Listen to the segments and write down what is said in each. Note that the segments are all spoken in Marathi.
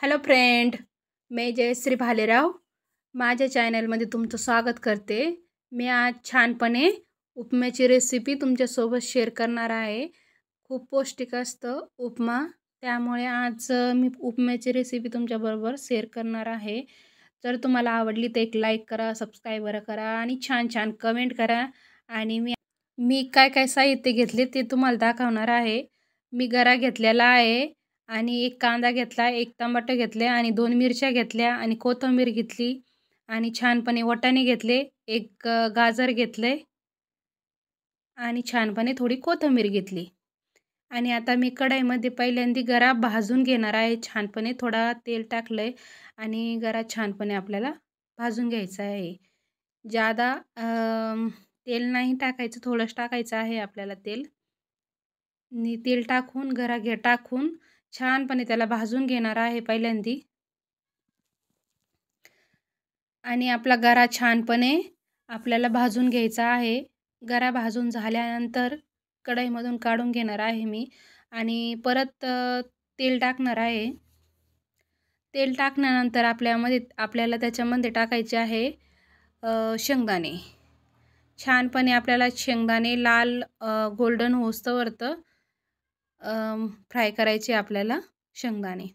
हॅलो फ्रेंड, मी जयश्री भालेराव माझ्या चॅनलमध्ये तुमचं स्वागत करते। मी आज छानपणे उपम्याची रेसिपी तुमच्यासोबत शेअर करणार आहे। खूप पौष्टिक असतं उपमा, त्यामुळे आज मी उपम्याची रेसिपी तुमच्याबरोबर शेअर करणार आहे। जर तुम्हाला आवडली तर एक लाईक करा, सबस्क्राईब करा आणि छान छान कमेंट करा। आणि मी काय काय साहित्य घेतले ते तुम्हाला दाखवणार आहे। मी गरा घेतलेला आहे आणि एक कांदा घेतला, एक टमाटर घेतले आणि 2 मिरच्या घेतल्या आणि कोथिंबीर घेतली आणि छानपणे वाटाणे घेतले, एक गाजर घेतले आणि छानपणे थोडी कोथिंबीर घेतली। आणि आता मी कढईमध्ये पहिल्यांदा गरा भाजून घेणार आहे। छानपणे थोडा तेल टाकलंय आणि गरा छानपणे आपल्याला भाजून घ्यायचा आहे। जादा तेल नाही टाकायचं, थोडंच टाकायचं आहे आपल्याला तेल। आणि तेल टाकून टाकून छानपणे त्याला भाजून घेणार आहे पहिल्यांदी। आणि आपला गरा छानपणे आपल्याला भाजून घ्यायचा आहे। गरा भाजून झाल्यानंतर कढईमधून काढून घेणार आहे मी आणि परत तेल टाकणार आहे। तेल टाकल्यानंतर आपल्याला त्याच्यामध्ये टाकायचे आहे शेंगदाणे। छानपणे आपल्याला शेंगदाणे लाल गोल्डन होईस्तोवर फ्राय करायचे आपल्याला शेंगदाणे।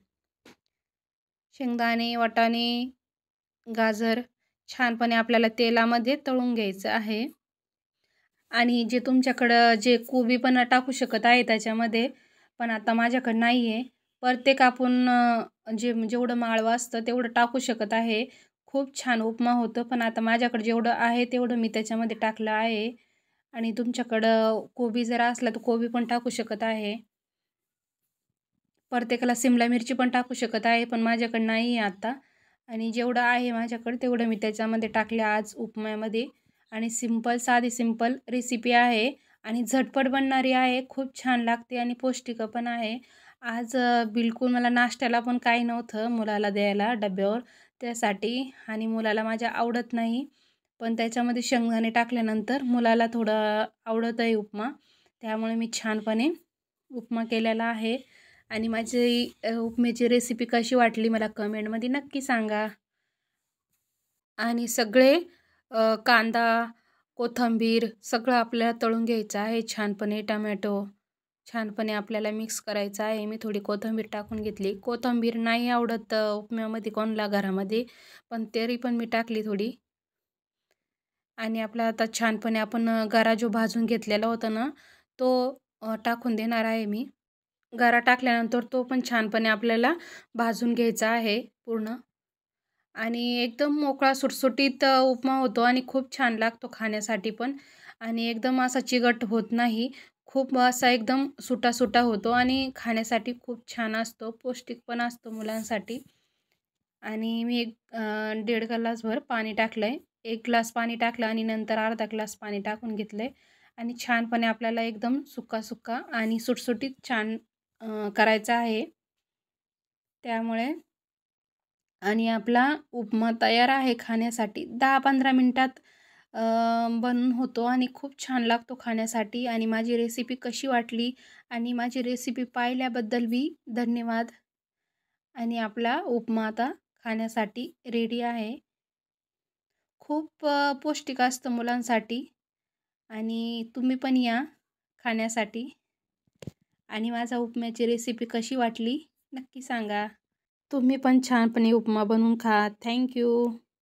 वाटाणे, गाजर छानपणे आपल्याला तेलामध्ये तळून घ्यायचं आहे। आणि जे तुमच्याकडं जे कोबी पण टाकू शकत आहे त्याच्यामध्ये, पण आता माझ्याकडे नाही आहे। प्रत्येक आपण जेवढं माळवं असतं तेवढं टाकू शकत आहे। खूप छान उपमा होतं, पण आता माझ्याकडे जेवढं आहे तेवढं मी त्याच्यामध्ये टाकलं आहे। आणि तुमच्याकडं कोबी जर असला तर कोबी पण टाकू शकत आहे। प्रत्येकाला शिमला मिरची पण टाकू शकत आहे, पण माझ्याकडे नाही आहे आता। आणि जेवढं आहे माझ्याकडे तेवढं मी त्याच्यामध्ये टाकले आज उपम्यामध्ये। आणि साधी सिंपल रेसिपी आहे आणि झटपट बनणारी आहे। खूप छान लागते आणि पौष्टिक पण आहे। आज बिलकुल मला नाश्त्याला पण काही नव्हतं मुलाला द्यायला डब्यावर, त्यासाठी। आणि मुलाला माझ्या आवडत नाही, पण त्याच्यामध्ये शेंगदाणे टाकल्यानंतर मुलाला थोडं आवडत आहे उपमा, त्यामुळे मी छानपणे उपमा केलेला आहे। आणि माझी उपम्याची रेसिपी कशी वाटली मला कमेंटमध्ये नक्की सांगा। आणि सगळे कांदा, कोथिंबीर सगळं आपल्याला तळून घ्यायचं आहे छानपणे। टोमॅटो छानपणे आपल्याला मिक्स करायचं आहे। मी थोडी कोथिंबीर टाकून घेतली। कोथिंबीर नाही आवडत उपम्यामध्ये कोणाला घरामध्ये, पण तरी पण मी टाकली थोडी। आणि आपला आता छानपणे आपण गरा जो भाजून घेतलेला होता ना, तो टाकून देणार आहे मी। गरा टाकल्यानंतर तो पण छानपणे आपल्याला भाजून घ्यायचा आहे पूर्ण। आणि एकदम मोकळा सुटसुटीत उपमा होतो आणि खूप छान लागतो खाण्यासाठी पण। आणि एकदम असा चिकट होत नाही, खूप असा एकदम सुटा होतो आणि खाण्यासाठी खूप छान असतो, पौष्टिक पण असतो मुलांसाठी। आणि मी 1.5 ग्लासभर पाणी टाकलं आहे। 1 ग्लास पाणी टाकलं आणि नंतर अर्धा ग्लास पाणी टाकून घेतलं आहे। आणि छानपणे आपल्याला एकदम सुका आणि सुटसुटीत छान करायचा आहे, त्यामुळे। आणि आपला उपमा तयार आहे खाण्यासाठी। 10-15 मिनिटात बनून होतो आणि खूप छान लागतो खाण्यासाठी। आणि माझी रेसिपी कशी वाटली आणि माझी रेसिपी पाहिल्याबद्दल मी धन्यवाद। आणि आपला उपमा आता खाण्यासाठी रेडी आहे। खूप पौष्टिक असतं मुलांसाठी आणि तुम्ही पण या खाण्यासाठी। आणि माझा उपम्याची रेसिपी कशी वाटली नक्की सांगा। तुम्ही पण छानपणे उपमा बनवून खा। Thank you.